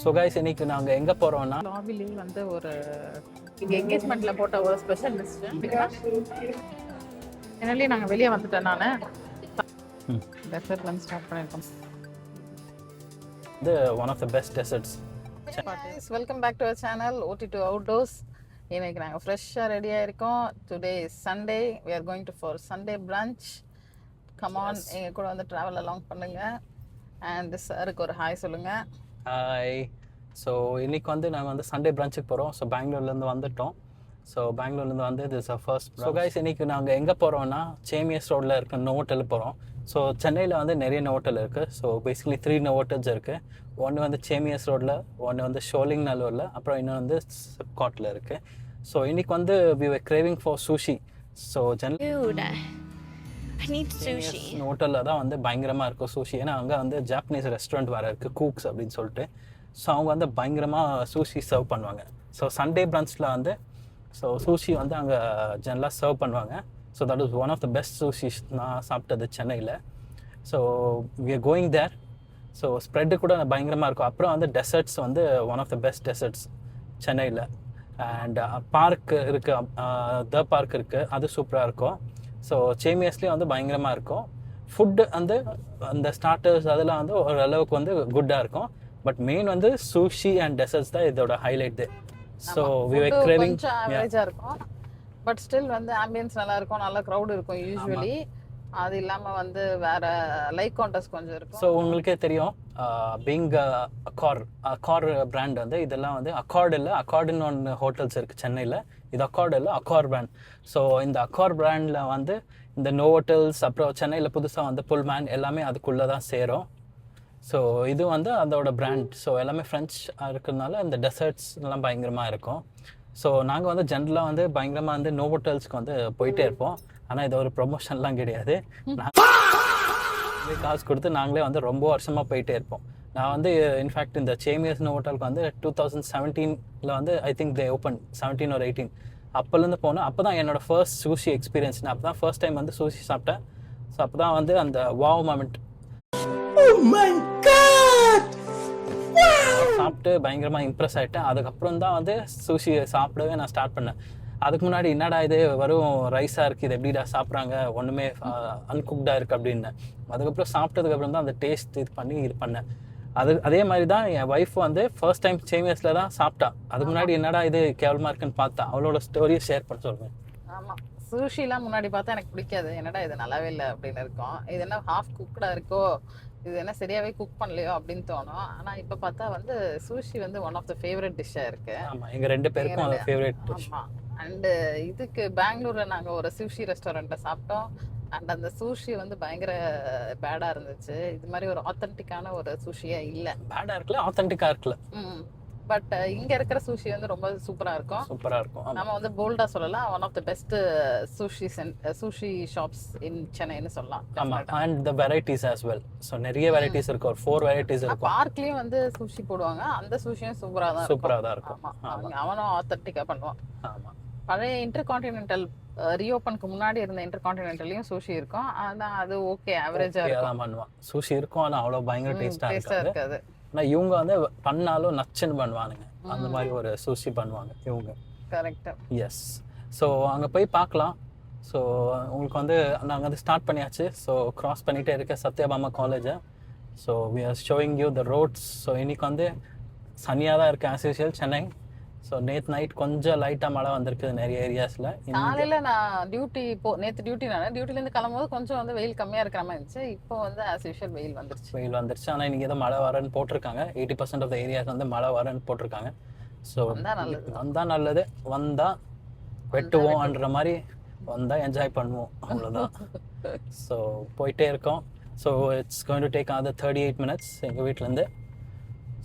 So guys இன்னைக்கு நாங்கள் எங்கே போகிறோம்னா லாபிலேயே வந்து ஒரு இங்கே என்கேஜ்மெண்ட்டில் போட்ட ஒரு ஸ்பெஷல் லிஸ்ட்டு என்னாலே நாங்கள் வெளியே வந்துட்டேன் நான் டெசர்ட்லேருந்து ஸ்டார்ட் பண்ணியிருக்கோம். இது one of the best desserts. Welcome back to our channel OT2 outdoors. இன்னைக்கு நாங்கள் ஃப்ரெஷ்ஷாக ரெடியாக இருக்கோம். Today is Sunday. We are going to for Sunday brunch. Come on, எங்கள் கூட வந்து ட்ராவல் அலாங் பண்ணுங்கள். அண்ட் சாருக்கு ஒரு ஹாய் சொல்லுங்கள். ஹாய். ஸோ இன்னைக்கு வந்து நாங்கள் வந்து சண்டே பிரான்ச்சுக்கு போகிறோம். ஸோ பெங்களூர்லேருந்து வந்துட்டோம். ஸோ பெங்களூர்லேருந்து வந்து திஸ் ஃபர்ஸ்ட். ஸோ கைஸ் இன்னைக்கு நாங்கள் எங்கே போகிறோம்னா சேமியஸ் ரோட்டில் இருக்க நோட்டல் போகிறோம். ஸோ சென்னையில் வந்து நிறைய நோட்டல் இருக்குது. ஸோ பேசிக்கலி 3 நோட்டல்ஸ் இருக்குது. ஒன்று வந்து சேமியஸ் ரோட்டில், ஒன்று வந்து ஷோலிங் நல்லூரில், அப்புறம் இன்னும் வந்து சிப்காட்டில் இருக்குது. ஸோ இன்னைக்கு வந்து we were craving for sushi. So ஹோட்டலில் தான் வந்து பயங்கரமாக இருக்கும் சூஷி. ஏன்னா அங்கே வந்து ஜாப்பனீஸ் ரெஸ்டாரண்ட் வேறு இருக்குது, கூக்ஸ் அப்படின்னு சொல்லிட்டு. ஸோ அவங்க வந்து பயங்கரமாக சூஷி சர்வ் பண்ணுவாங்க. ஸோ சண்டே பிரன்ச்சில் வந்து ஸோ சூஷி வந்து அங்கே ஜெனரலாக சர்வ் பண்ணுவாங்க. So that is one of the best sushis நான் சாப்பிட்டது சென்னையில். So we are going there. So spread கூட பயங்கரமாக இருக்கும். அப்புறம் வந்து டெசர்ட்ஸ் வந்து one of the best desserts சென்னையில். அண்ட் பார்க் இருக்குது, த பார்க் இருக்குது, அது சூப்பராக இருக்கும். ஸோ சேமியஸ்லேயும் வந்து பயங்கரமாக இருக்கும். ஃபுட்டு வந்து அந்த ஸ்டார்டர்ஸ் அதெல்லாம் வந்து ஓரளவுக்கு வந்து குட்டாக இருக்கும். பட் மெயின் வந்து சூஷி அண்ட் டெசர்ட்ஸ் தான் இதோட highlight. So we were craving ஆவரேஜாக இருக்கும். பட் ஸ்டில் வந்து ஆம்பியன்ஸ் நல்லா இருக்கும், நல்ல க்ரௌட் இருக்கும் யூஸ்வலி. அது இல்லாமல் வந்து வேற லைக் கான்டெஸ்ட் கொஞ்சம் இருக்கும். ஸோ உங்களுக்கே தெரியும், பீங் அக்கார் பிராண்ட் வந்து இதெல்லாம் வந்து அக்கார்டு இல்லை, அக்கார்டுன்னு ஒன்று ஹோட்டல்ஸ் இருக்குது சென்னையில். இது அக்கார்டு இல்லை, அக்கார் பிராண்ட். ஸோ இந்த அக்கார் பிராண்டில் வந்து இந்த நோட்டல்ஸ், அப்புறம் சென்னையில் புதுசாக வந்து புல்மேன் எல்லாமே அதுக்குள்ளே தான் சேரும். ஸோ இது வந்து அதோட பிராண்ட். ஸோ எல்லாமே ஃப்ரெஞ்ச் இருக்கிறதுனால இந்த டெசர்ட்ஸ் எல்லாம் பயங்கரமாக இருக்கும். ஸோ நாங்கள் வந்து ஜென்ரலாக வந்து பயங்கரமாக வந்து நோட்டல்ஸ்க்கு வந்து போயிட்டே இருப்போம். ஆனால் இது ஒரு ப்ரொமோஷன்லாம் கிடையாது. நாங்களே காசு கொடுத்து நாங்களே வந்து ரொம்ப வருஷமாக போயிட்டே இருப்போம். நான் வந்து இன்ஃபேக்ட் இந்த சேமியஸ் ஹோட்டலுக்கு வந்து 2017 வந்து I think they open 17 or 18 அப்போலேருந்து போனேன். அப்போ தான் என்னோடய ஃபர்ஸ்ட் சூஷி எக்ஸ்பீரியன்ஸ். நான் அப்போ தான் ஃபர்ஸ்ட் டைம் வந்து சூஷி சாப்பிட்டேன். ஸோ அப்போ தான் வந்து அந்த வாவ் மொமெண்ட் சாப்பிட்டு பயங்கரமாக இம்ப்ரெஸ் ஆகிட்டேன். அதுக்கப்புறம் தான் வந்து சூஷி சாப்பிடவே நான் ஸ்டார்ட் பண்ணேன். அதுக்கு முன்னாடி என்னடா இது வெறும் ரைஸாக இருக்குது, இது எப்படிடா சாப்பிட்றாங்க, ஒன்றுமே அன்குக்டாக இருக்குது அப்படின்னு. அதுக்கப்புறம் சாப்பிட்டதுக்கப்புறம் தான் அந்த டேஸ்ட் இது பண்ணேன். அதே மாதிரி தான் என் ஒய்ஃப் வந்து ஃபர்ஸ்ட் டைம் சேமியஸில் தான் சாப்பிட்டா. அதுக்கு முன்னாடி என்னடா இது கேவலமாக இருக்குன்னு பார்த்தா. அவளோட ஸ்டோரியை ஷேர் பண்ண சொல்லுவேன். ஆமாம், சூஷிலாம் முன்னாடி பார்த்தா எனக்கு பிடிக்காது. என்னடா இது நல்லாவே இல்லை அப்படின்னு இருக்கும். இது என்ன ஹாஃப் குக்டாக இருக்கோ, இது என்ன சரியாகவே குக் பண்ணலையோ அப்படின்னு தோணும். ஆனால் இப்போ பார்த்தா வந்து சூஷி வந்து ஒன் ஆஃப் த ஃபேவரட் டிஷ்ஷாக இருக்குது. ஆமாம், எங்கள் 2 பேருக்கும் அது ஃபேவரட் டிஷ். ஆமாம். அண்டு இதுக்கு பெங்களூரில் நாங்கள் ஒரு சூஷி ரெஸ்டாரண்ட்டில் சாப்பிட்டோம். அண்ட் அந்த சூஷி வந்து பயங்கர பேடாக இருந்துச்சு. இது மாதிரி ஒரு ஆத்தென்டிக்கான ஒரு சூஷியாக இல்லை. பேடாக இருக்குல்ல, ஆத்தென்டிக்காக இருக்குல்ல. பட் இங்கே இருக்கிற சூஷி வந்து ரொம்ப சூப்பராக இருக்கும். நம்ம வந்து போல்டாக சொல்லலாம், one of the best sushi shops in சென்னைன்னு சொல்லலாம். ஆமாம், and the varieties as well. So நிறைய வெரைட்டிஸ் இருக்கு, ஒரு 4 வெரைட்டிஸ் இருக்கும். பார்க்லேயும் வந்து சூஷி போடுவாங்க, அந்த சூஷியும் சூப்பராக தான் இருக்கும். அவனும் ஆத்தென்டிக்காக பண்ணுவான். ஆமாம், பழைய இன்டர்கான்டினென்டல் ரீஓப்பனுக்கு முன்னாடி இருந்த இன்டர்கான்டினென்டல்லையும் சூஷி இருக்கும். ஆனால் அது ஓகே, ஆவரேஜாக இருக்கும். பண்ணுவான் சூஷி இருக்கும், ஆனால் அவ்வளோ பயங்கர டேஸ்ட்டாக இருக்காது. ஆனால் இவங்க வந்து பண்ணாலும் நச்சுன்னு பண்ணுவானுங்க. அந்த மாதிரி ஒரு சூஷி பண்ணுவாங்க இவங்க. கரெக்டாக. எஸ். ஸோ அங்கே போய் பார்க்கலாம். ஸோ உங்களுக்கு வந்து நாங்கள் வந்து ஸ்டார்ட் பண்ணியாச்சு. ஸோ க்ராஸ் பண்ணிகிட்டே இருக்க சத்யபாமா காலேஜை. So we are showing you the roads. So இன்னைக்கு வந்து சனியாக தான் இருக்குது ஆஸ் யூஷுவல் சென்னை. ஸோ நேற்று நைட் கொஞ்சம் லைட்டாக மழை வந்திருக்கு நிறைய ஏரியாஸில். காலையில் நான் நேற்று டியூட்டிலேருந்து கிளம்பும்போது கொஞ்சம் வந்து வெயில் கம்மியாக இருக்கிற மாதிரி இருந்துச்சு. இப்போ வந்து ஆஸ் யூஷுவல் வெயில் வந்துருச்சு. ஆனால் இன்றைக்கி ஏதோ மழை வரன்னு போட்டிருக்காங்க. 80% ஆஃப் த ஏரியாஸ் வந்து மழை வரன்னு போட்டிருக்காங்க. ஸோ வந்தால் நல்லது, வந்தால் வெட்டுவோம்ன்ற மாதிரி வந்தால் என்ஜாய் பண்ணுவோம், அவ்வளோதான். ஸோ போயிட்டே இருக்கோம். So it's going to take another 38 minutes எங்கள் வீட்டிலேருந்து.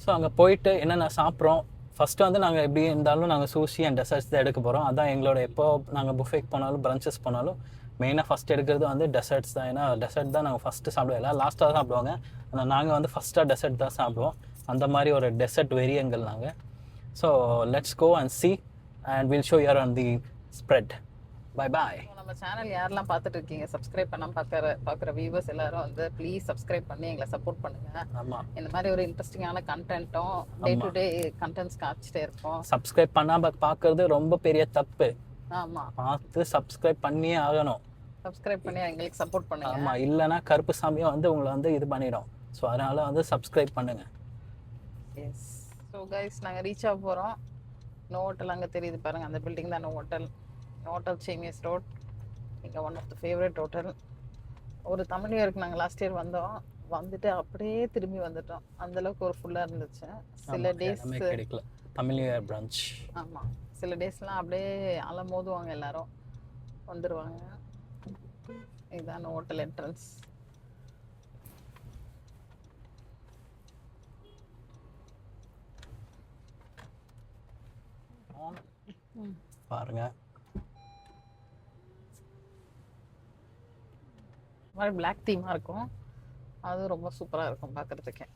ஸோ அங்கே போயிட்டு என்னென்ன சாப்பிட்றோம். ஃபஸ்ட்டு வந்து நாங்கள் எப்படி இருந்தாலும் நாங்கள் சூஷி அண்ட் டெசர்ட்ஸ் தான் எடுக்க போகிறோம். அதான் எங்களோட எப்போ நாங்கள் புஃபேக்கு போனாலும் பிரன்ச்சஸ் போனாலும் மெயினாக ஃபஸ்ட் எடுக்கிறது வந்து டெசர்ட்ஸ் தான். ஏன்னா டெசர்ட் தான் நாங்கள் ஃபஸ்ட்டு சாப்பிடுவோம். எல்லாம் லாஸ்ட்டாக தான் சாப்பிடுவாங்க, ஆனால் நாங்கள் வந்து ஃபஸ்ட்டாக டெசர்ட் தான் சாப்பிடுவோம். அந்த மாதிரி ஒரு டெசர்ட் வெறியங்கள் நாங்கள். So let's go and see and will show your on the spread. Bye bye. நம்ம சேனல் யாரெல்லாம் பார்த்துட்டு இருக்கீங்க, சப்ஸ்கிரைப் பண்ணாம பார்க்குற வியூவர்ஸ் எல்லாரும் வந்து ப்ளீஸ் சப்ஸ்கிரைப் பண்ணி எங்களை சப்போர்ட் பண்ணுங்க. ஆமா, இந்த மாதிரி ஒரு இன்ட்ரெஸ்டிங்கான கண்டென்ட்டும் டே டு டே கண்டென்ட்ஸ் காமிச்சிட்டே இருப்போம். சப்ஸ்கிரைப் பண்ணாம பார்க்கறது ரொம்ப பெரிய தப்பு. ஆமா, பார்த்து சப்ஸ்கிரைப் பண்ணியே ஆகணும். சப்ஸ்கிரைப் பண்ணி எங்களுக்கு சப்போர்ட் பண்ணுங்க. ஆமா, இல்லைன்னா கருப்பு சாமியை வந்து உங்களை வந்து இது பண்ணிடும். ஸோ அதனால வந்து சப்ஸ்கிரைப் பண்ணுங்க. எஸ். ஸோ கைஸ், நாங்கள் ரீச் ஆக போகிறோம். நோ ஹோட்டல் அங்கே தெரியுது பாருங்க, அந்த பில்டிங் தான் நோ ஹோட்டல். நோ ஹோட்டல் சேமியஸ் ரோட். இங்கே one of the favourite hotel. ஒரு தமிழ் இயருக்கு நாங்கள் லாஸ்ட் இயர் வந்தோம், வந்துட்டு அப்படியே திரும்பி வந்துட்டோம். அந்த அளவுக்கு ஒரு ஃபுல்லாக இருந்துச்சு. சில டேஸ் கிடைக்கல தமிழ் இயர் பிரான்ச். ஆமாம், சில டேஸ்லாம் அப்படியே அலமோதுவாங்க, எல்லாரும் வந்துடுவாங்க. இதுதான் ஹோட்டல் என்ட்ரன்ஸ். பாருங்க, மாதிரி பிளாக் தீமாக இருக்கும், அது ரொம்ப சூப்பராக இருக்கும் பார்க்குறதுக்கு.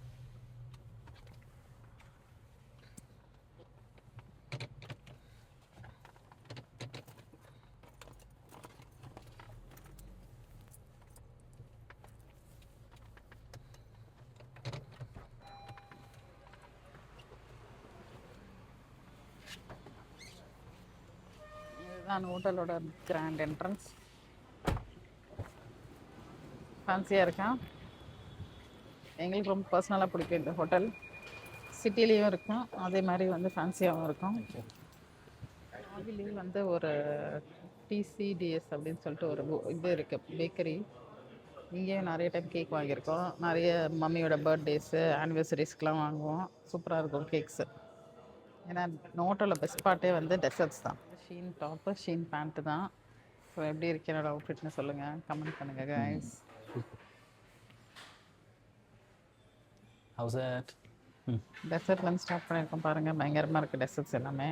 இதுதான் ஹோட்டலோட கிராண்ட் என்ட்ரன்ஸ். ஃபேன்சியாக இருக்கேன், எங்களுக்கு ரொம்ப பர்சனலாக பிடிக்கும் இந்த ஹோட்டல். சிட்டிலேயும் இருக்கும், அதே மாதிரி வந்து ஃபேன்சியாகவும் இருக்கும். அதுலேயும் வந்து ஒரு டிசிடிஎஸ் அப்படின்னு சொல்லிட்டு ஒரு இது இருக்குது, பேக்கரி. இங்கேயும் நிறைய டைம் கேக் வாங்கியிருக்கோம். நிறைய மம்மியோட பர்த்டேஸு ஆனிவர்சரிஸ்க்கெலாம் வாங்குவோம். சூப்பராக இருக்கும் கேக்ஸு. ஏன்னா ஹோட்டலில் பெஸ்ட் பார்ட்டே வந்து டெசர்ட்ஸ் தான். ஷீன் டாப்பு, ஷீன் பேண்ட்டு தான். ஸோ எப்படி இருக்கு என்னோட அவுட்ஃபிட்னு சொல்லுங்கள், கமெண்ட் பண்ணுங்கள் கைஸ். How's it? டெசர்ட்லேருந்து ஸ்டார்ட் பண்ணியிருக்கோம் பாருங்கள், பயங்கரமாக இருக்குது டெசர்ட்ஸ் எல்லாமே.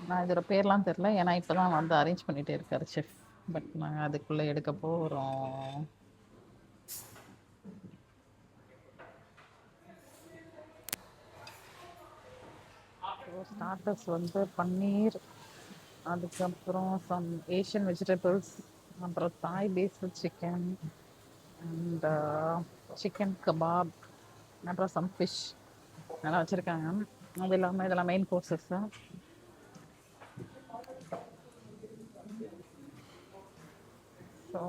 நான் இதோட பேர்லாம் தெரில, ஏன்னா இப்போ தான் வந்து அரேஞ்ச் பண்ணிகிட்டே இருக்காரு செஃப். பட் நாங்கள் அதுக்குள்ளே எடுக்க போகிறோம். ஸ்டார்டர்ஸ் வந்து பன்னீர், அதுக்கப்புறம் சம் ஏஷியன் வெஜிடபிள்ஸ், அப்புறம் Thai based chicken and chicken kebab, அப்புறம் சம் ஃபிஷ் நல்லா வச்சுருக்காங்க. அது இல்லாமல் இதெல்லாம் main courses. So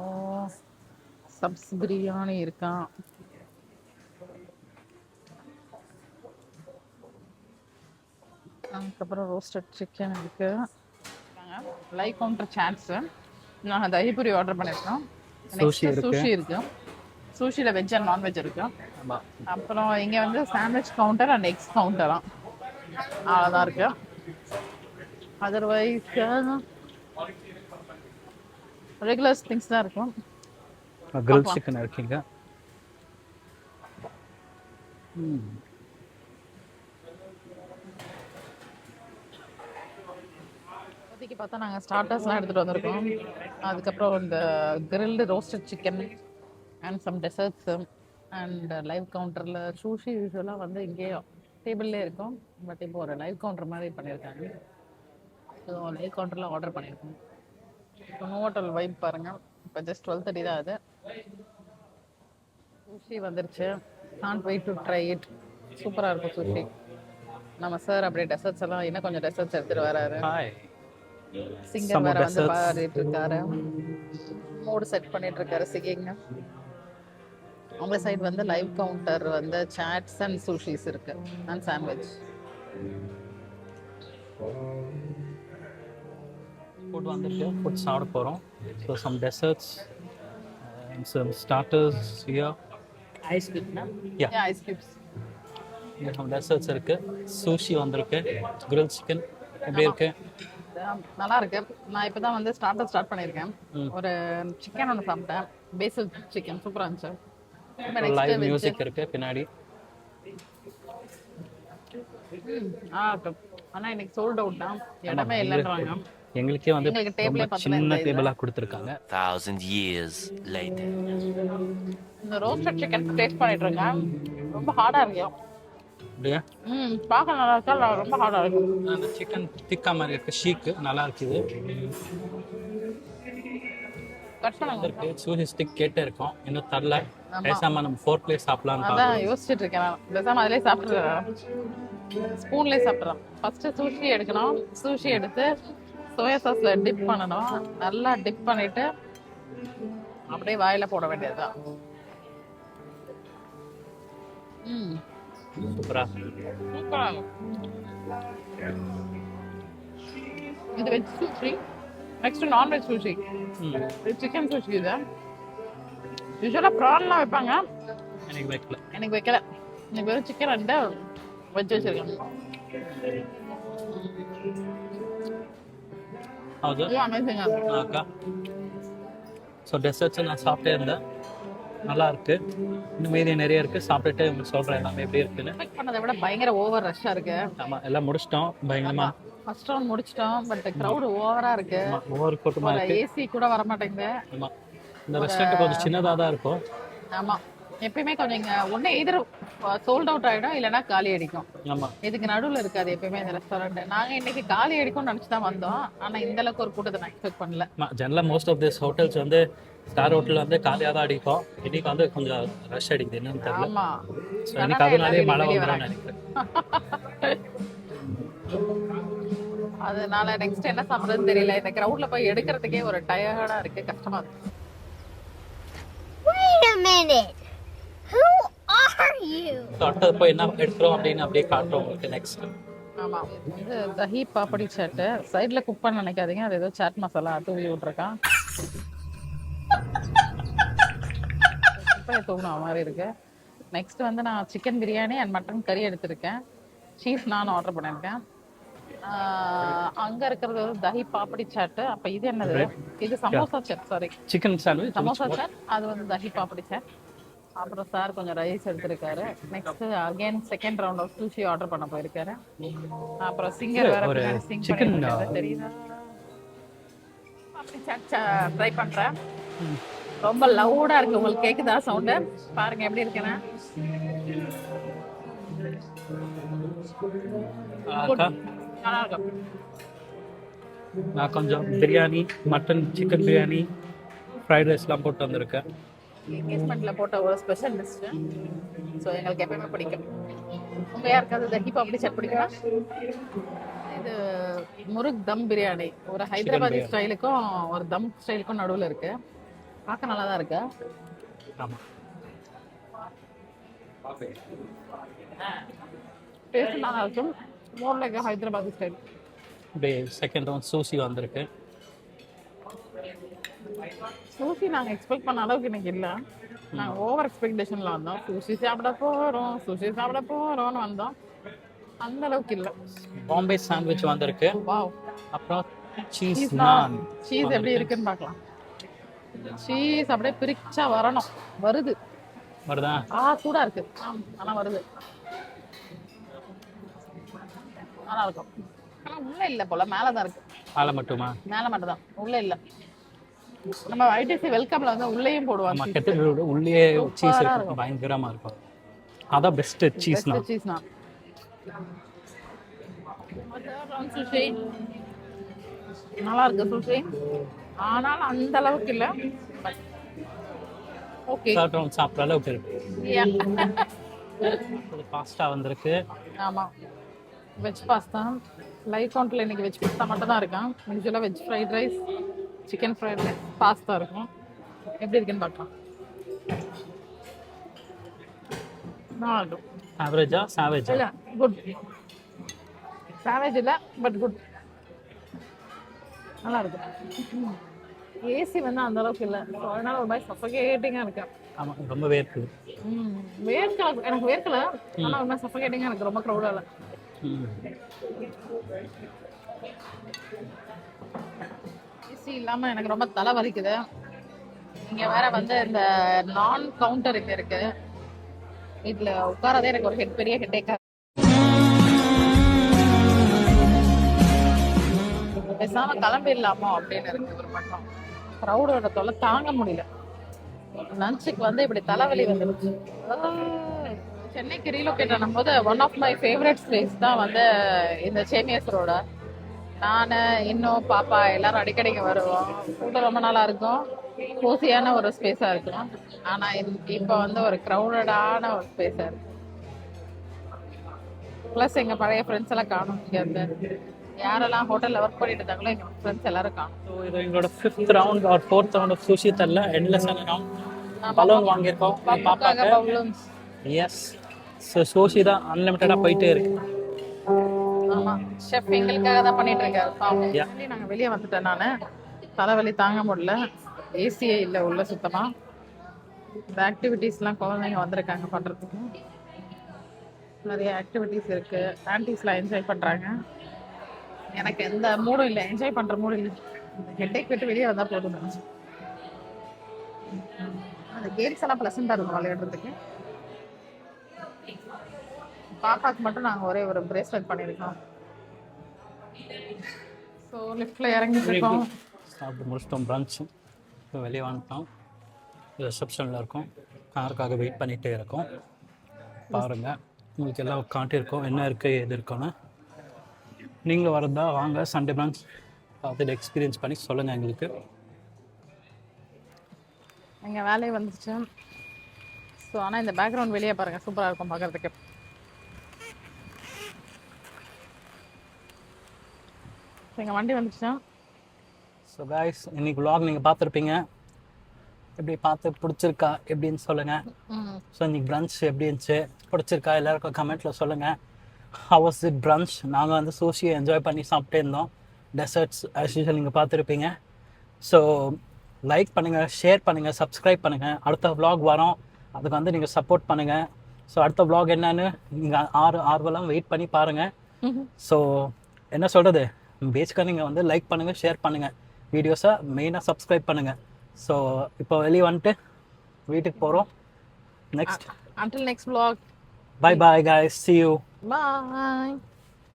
subs biryani இருக்கான். அதுக்கப்புறம் ரோஸ்டட் சிக்கன் இருக்கு. Live counter chaats. நாங்கள் தயிபுரி ஆர்டர் பண்ணியிருக்கோம். சூஷி இருக்கு. சூஷியில் வெஜ் அண்ட் நான்வெஜ் இருக்கு. அப்புறம் இங்கே வந்து சாண்ட்விச் கவுண்டர் அண்ட் எக்ஸ் கவுண்டராம், அவ்வளோதான் இருக்கு. அதர்வைஸ் ரெகுலர் திங்ஸ் தான் இருக்கும். கிரில் சிக்கன் இருக்குங்க. இப்போதைக்கு பார்த்தா நாங்கள் ஸ்டார்டர்ஸ்லாம் எடுத்துகிட்டு வந்திருக்கோம். அதுக்கப்புறம் இந்த grilled roasted chicken and some desserts and live கவுண்டரில் சூஷி யூஸ்வலாக வந்து இங்கேயே டேபிள்லே இருக்கும். பட் இப்போ ஒரு லைவ் கவுண்டர் மாதிரி பண்ணியிருக்காங்க. ஸோ லைவ் கவுண்டரில் ஆர்டர் பண்ணியிருக்கோம். இப்போ ஹோட்டல் வைப் பாருங்கள். இப்போ ஜஸ்ட் 12:30 தான் அது. சூஷி வந்துருச்சு. Can't wait to try it. சூப்பராக இருக்கும் சூஷி. நம்ம சார் அப்படியே டெசர்ட்ஸ் எல்லாம் இன்னும் கொஞ்சம் டெசர்ட்ஸ் எடுத்துகிட்டு வராரு. சிங்கர் வேற வந்து பாடிட்டு இருக்காரு, மூடு செட் பண்ணிட்டு இருக்காரு சிங்கிங். உங்க சைடு வந்து லைவ் கவுண்டர் வந்து சாட்ஸ் அண்ட் சூஷிஸ் இருக்கு அண்ட் சாண்ட்விச். ஃபுட் வந்துருக்கு, ஃபுட் சாப்பிட போகிறோம். So some desserts and some starters here. Ice கியூப்னா? Yeah, ice cubes. இங்கே சம் டெசர்ட்ஸ் இருக்குது. சூஷி வந்திருக்கு, கிரில் சிக்கன் எப்படி இருக்கு? நல்லா இருக்கு. நான் இப்போ தான் வந்து ஸ்டார்ட் பண்ணியிருக்கேன். ஒரு சிக்கன் ஒன்று சாப்பிட்டேன், பேசில் சிக்கன், சூப்பராக இருந்துச்சு. லைவ் மியூசிக் இருக்கு பின்னாடி. ஆனால் இன்னைக்கு சோல்ட் அவுட் தான், இடமே இல்லைன்றாங்க. எங்களுக்கே வந்து சின்ன டேபிளா கொடுத்துருக்காங்க. 1000 years later. இந்த ரோஸ்டட் சிக்கன் டேஸ்ட் பண்ணிட்டு இருக்கேன். ரொம்ப ஹார்டா இருக்கு. அப்படியே பார்க்க நல்லா இருக்கா? ரொம்ப ஹார்டா இருக்கு. அந்த சிக்கன் திக்கா மாதிரி இருக்கு, ஷீக்கு நல்லா இருக்குது. கட் பண்ணுங்க. இருக்கு சூஷி ஸ்டிக் கேட்டே இருக்கோம், இன்னும் தரல. ஆமா. பேசாம நம்ம ஃபோர்க் பிளேஸ் சாப்பிடலாம். அதான் யோசிச்சுட்டு இருக்கேன் நான். பேசாம அதிலே சாப்பிட்டுறேன், ஸ்பூன்லேயே சாப்பிட்றேன். ஃபர்ஸ்ட் சூஷி எடுக்கணும். சூஷி எடுத்து சோயா சாஸ்ல டிப் பண்ணணும். நல்லா டிப் பண்ணிட்டு அப்படியே வாயில போட வேண்டியதுதான். சூப்பரா. சூப்பரா. இது veg sushi. Next non veg sushi. இது சிக்கன் சூஷி. இது யூஸ்வலா ப்ரான்லாம் வைப்பாங்க, எனக்கு வைக்கல. எனக்கு வைக்கல. எனக்கு வெறும் சிக்கன் அண்ட் வெஜ் வச்சிருக்கேன். ஹவுஸ் இது அமேசிங்கா அக்கா. ஸோ டெசர்ட்ஸ் நான் சாப்பிட்டே இருந்தேன், நல்லா இருக்கு. இன்னும் மீதி நிறைய இருக்கு, சாப்பிட்டுட்டு உங்களுக்கு சொல்றேன் எல்லாமே எப்படி இருக்குன்னு. எக்ஸ்பெக்ட் பண்ணதை விட பயங்கர ஓவர் ரஷ்ஷா இருக்கு. ஆமா, எல்லாம் முடிச்சிட்டோம் பயங்கரமா. ஃபர்ஸ்ட் ரவுண்ட் முடிச்சிட்டோம், பட் கிரவுட் ஓவரா இருக்கு. ஓவர் கூட்டமா ஒரு இருக்கு. ஏசி கூட வர மாட்டேங்குது. ஆமா, இந்த ரெஸ்டாரண்ட் கொஞ்சம் சின்னதா தான் இருக்கும். ஆமா, எப்பயுமே கொஞ்சம் இங்க ஒண்ணு எதிர சோல்ட் அவுட் ஆயிடும், இல்லைன்னா காலி அடிக்கும். ஆமா, இதுக்கு நடுவுல இருக்காது எப்பயுமே இந்த ரெஸ்டாரண்ட். நாங்க இன்னைக்கு காலி அடிக்கும்னு நினைச்சு தான் வந்தோம், ஆனா இந்த அளவுக்கு ஒரு கூட்டத்தை நான் எக்ஸ்பெக்ட் பண்ணல. ஜெனரலாக மோஸ்ட் ஆஃப் திஸ் ஹோட்டல்ஸ் வந்து ஸ்டார் ஹோட்டல் வந்து காலியாக தான் அடிக்கும். இன்னைக்கு வந்து கொஞ்சம் ரஷ் அடிக்குது, என்னன்னு தெரியல. ஆமா, ஸோ இன்னைக்கு அதனாலே மழை வந்துடும் நினைக்கிறேன். அதனால நெக்ஸ்ட் என்ன சாப்பிடுறதுன்னு தெரியல. இந்த கிரவுட்ல போய் எடுக்கிறதுக்கே ஒரு டயர்டா இருக்கு, கஷ்டமா இருக்கு. Wait a minute. Who are you? So அடுத்தது போய் என்ன எடுக்கிறோம் அப்படின்னு அப்படியே காட்டுறோம் உங்களுக்கு நெக்ஸ்ட். ஆமா, இது வந்து தஹி பாப்படி சாட்டு. சைடுல குக் பண்ண நினைக்காதீங்க, அது ஏதோ சாட் மசாலா தூவி விட்டுருக்கான். தூங்கின மாதிரி இருக்கு. நெக்ஸ்ட் வந்து நான் சிக்கன் பிரியாணி அண்ட் மட்டன் கறி எடுத்திருக்கேன். சீஸ் நான் ஆர்டர் பண்ணியிருக்கேன். அங்க இருக்கிறது ஒரு தஹி பாப்படி சாட்டு. அப்ப இது என்னது? இது samosa chaat. Sorry, chicken sandwich. Samosa chaat. அது வந்து தஹி பாப்படி சாட். அப்புறம் சார் கொஞ்சம் ரைஸ் எடுத்திருக்காரு. Next again second round of sushi order பண்ண போயிருக்காரு. அப்புறம் சிங்கர் வேற பின்னாடி சிங் பண்ணிருக்காரு, தெரியுதா? பாப்படி சாட் ட்ரை பண்றேன். ரொம்ப லவுடா இருக்கு, உங்களுக்கு கேக்குதா சவுண்ட்? பாருங்க எப்படி இருக்குன்னு. நல்லா இருக்கும். நான் கொஞ்சம் biryani, mutton chicken biryani, fried ரைஸ்லாம் போட்டு வந்திருக்கேன். என்கேஜ்மெண்ட்ல போட்ட ஒரு ஸ்பெஷல் டிஷ். ஸோ எங்களுக்கு எப்பயுமே பிடிக்கும். உங்க யாருக்காவது தஹி பாப்படி சாட் பிடிக்குமா? இது முருக் தம் பிரியாணி. ஒரு ஹைதராபாதி ஸ்டைலுக்கும் ஒரு தம் ஸ்டைலுக்கும் நடுவில் இருக்கு. பார்க்க நல்லா தான் இருக்கு. ஆமா, டேஸ்ட் நல்லா இருக்கும். More like Hyderabadi style. அப்படியே செகண்ட் ரவுண்ட் சூஷி வந்திருக்கு. சூஷி நாங்கள் எக்ஸ்பெக்ட் பண்ண அளவுக்கு இன்னைக்கு இல்லை. நாங்கள் ஓவர் எக்ஸ்பெக்டேஷன்ல வந்தோம். சூஷி சாப்பிட போறோம்னு வந்தோம். அந்த அளவுக்கு இல்லை. பாம்பே சாண்ட்விச் வந்திருக்கு. வாவ். அப்புறம் சீஸ் சீஸ் நான். சீஸ் எப்படி இருக்குன்னு பார்க்கலாம். சீஸ் அப்படியே பிரிச்சா வரணும். வருது. வருதா? சூடா இருக்கு. ஆனா வருது. நல்லா இருக்கும். ஆனா உள்ள இல்ல போல, மேலதான் இருக்கு. மேல மட்டுமா? மேல மட்டும் தான், உள்ள இல்ல. நம்ம ஐடிசி வெல்கம்ல வந்து உள்ளேயும் போடுவாங்க. நம்ம கெட்டலோட உள்ளே சீஸ் இருக்கும், பயங்கரமா இருக்கும். அதான் பெஸ்ட் சீஸ்னா. சீஸ்னா சுஷி நல்லா இருக்கு. சுஷி ஆனால் அந்த அளவுக்கு இல்ல. ஓகே, சாப்பிட்ற அளவுக்கு இருக்கு. பாஸ்தா வந்திருக்கு. ஆமா, வெஜ் பாஸ்தா. லைட் கவுண்ட்ல இன்னைக்கு வெஜ் பாஸ்தா மட்டும் தான் இருக்கான். யூஸ்வலா veg fried rice, chicken fried rice, pasta இருக்கும். எப்படி இருக்குன்னு பார்க்கலாம். நல்லா இருக்கும். ஆவரேஜா சாவேஜா? இல்ல, குட். சாவேஜ் இல்ல, பட் குட். நல்லா இருக்கு. ஏசி வந்து அந்த அளவுக்கு இல்ல, அதனால ஒரு மாதிரி சஃபகேட்டிங்கா இருக்கு. ஆமா, ரொம்ப வேர்க்குது. வேர்க்கல, எனக்கு வேர்க்கல, ஆனா ஒரு மாதிரி சஃபகேட்டிங்கா இருக்கு. ரொம்ப க்ரௌடா இல்ல. ஏசி இல்லாம எனக்கு ரொம்ப தலை வலிக்குது. இங்க வேற வந்து இந்த நான் கவுண்டர் இங்க இருக்கு. இதுல உட்காரதே எனக்கு ஒரு பெரிய ஹெட்டேக்கா. பேசாம கிளம்பிடலாமோ அப்படின்னு இருக்கு ஒரு பக்கம். க்ரௌடோட தொல்லை தாங்க முடியல. லஞ்சுக்கு வந்து இப்படி தலைவலி வந்துருச்சு. சென்னைக்கு ரீலோகேட் ஆனும் போது one of my favourite place தான் வந்து இந்த சேமியஸ் ரோட. நான் இன்னும் பாப்பா எல்லாரும் அடிக்கடிக்கு வருவோம். ஃபுட்டு ரொம்ப நல்லா இருக்கும். கோசியான ஒரு ஸ்பேஸா இருக்கும். ஆனா இப்போ வந்து ஒரு க்ரௌடடான ஒரு ஸ்பேஸா இருக்கு. ப்ளஸ் எங்க பழைய ஃப்ரெண்ட்ஸ் எல்லாம் காணும். இங்க வந்து யாரெல்லாம் ஹோட்டல்ல ஒர்க் பண்ணிட்டு இருந்தாங்களோ எங்க ஃப்ரெண்ட்ஸ் எல்லாரும் காணும். ஸோ இது எங்களோட 5th round or 4th round of sushi தரல எண்ட்லெஸ்ஸான ரவுண்ட் பலூன் வாங்கியிருக்கோம் பாப்பாக்கு. பலூன்ஸ். எஸ் ஸோ சூஷி தான் அன்லிமிட்டடாக போயிட்டே இருக்கு. ஆமா, ஷெஃப் எங்களுக்காக தான் பண்ணிட்டு இருக்காரு பாவம். Yeah. நாங்க வெளியே வந்துட்டேன். நானு தலைவலி தாங்க முடியல. ஏசியே இல்லை உள்ள சுத்தமா. இந்த ஆக்டிவிட்டீஸ்லாம் குழந்தைங்க வந்திருக்காங்க பண்றதுக்கு. நிறைய ஆக்டிவிட்டீஸ் இருக்கு. ஆன்டிஸ்லாம் என்ஜாய் பண்றாங்க. எனக்கு எந்த மூடும் இல்லை, என்ஜாய் பண்ற மூடும் இல்லை. ஹெட்டேக் விட்டு வெளியே வந்தா போதும். அந்த கேம்ஸ் எல்லாம் ப்ளசண்டா இருக்கும் விளையாடுறதுக்கு. பாப்பாக்கு மட்டும் நாங்கள் ஒரே ஒரு பிரேஸ்லெட் பண்ணியிருக்கோம். ஸோ லிஃப்டில் இறங்கிட்டு இருக்கோம். சாப்பிட்டு முடிச்சிட்டோம் பிரன்ச். இப்போ வெளியே வந்துட்டோம். ரிசப்ஷனில் இருக்கோம். காருக்காக வெயிட் பண்ணிகிட்டே இருக்கோம். பாருங்கள், உங்களுக்கு எல்லாம் காட்டியிருக்கோம் என்ன இருக்குது எது இருக்குன்னு. நீங்களும் வரதா வாங்க, சண்டே பிரன்ச் பார்த்துட்டு எக்ஸ்பீரியன்ஸ் பண்ணி சொல்லுங்கள் எங்களுக்கு. எங்கள் வேலையை வந்துச்சு. ஸோ ஆனால் இந்த பேக்ரவுண்ட் வெளியே பாருங்கள், சூப்பராக இருக்கும் பார்க்குறதுக்கு. எங்கள் வண்டி வந்துச்சுன்னா. ஸோ காய்ஸ், இன்னைக்கு vlog நீங்கள் பார்த்துருப்பீங்க. எப்படி பார்த்து பிடிச்சிருக்கா எப்படின்னு சொல்லுங்கள். ஸோ இன்னைக்கு பிரன்ச் எப்படி இருந்துச்சு, பிடிச்சிருக்கா எல்லாருக்கும் கமெண்ட்டில் சொல்லுங்கள். How was it brunch? நாங்கள் வந்து சூஷியை என்ஜாய் பண்ணி சாப்பிட்டே இருந்தோம். டெசர்ட்ஸ் ஆஸ் யூஷுவல் நீங்கள் பார்த்துருப்பீங்க. ஸோ லைக் பண்ணுங்கள், ஷேர் பண்ணுங்கள், சப்ஸ்கிரைப் பண்ணுங்கள். அடுத்த vlog வரோம், அதுக்கு வந்து நீங்கள் சப்போர்ட் பண்ணுங்கள். ஸோ அடுத்த vlog என்னன்னு நீங்கள் ஆர்வலாம் வெயிட் பண்ணி பாருங்கள். ஸோ என்ன சொல்கிறது, பேசிக்காக நீங்கள் வந்து லைக் பண்ணுங்கள், ஷேர் பண்ணுங்கள், வீடியோஸை மெயினாக சப்ஸ்கிரைப் பண்ணுங்கள். ஸோ இப்போ வெளியே வந்துட்டு வீட்டுக்கு போகிறோம். Next until next vlog. bye bye guys, see you. Bye.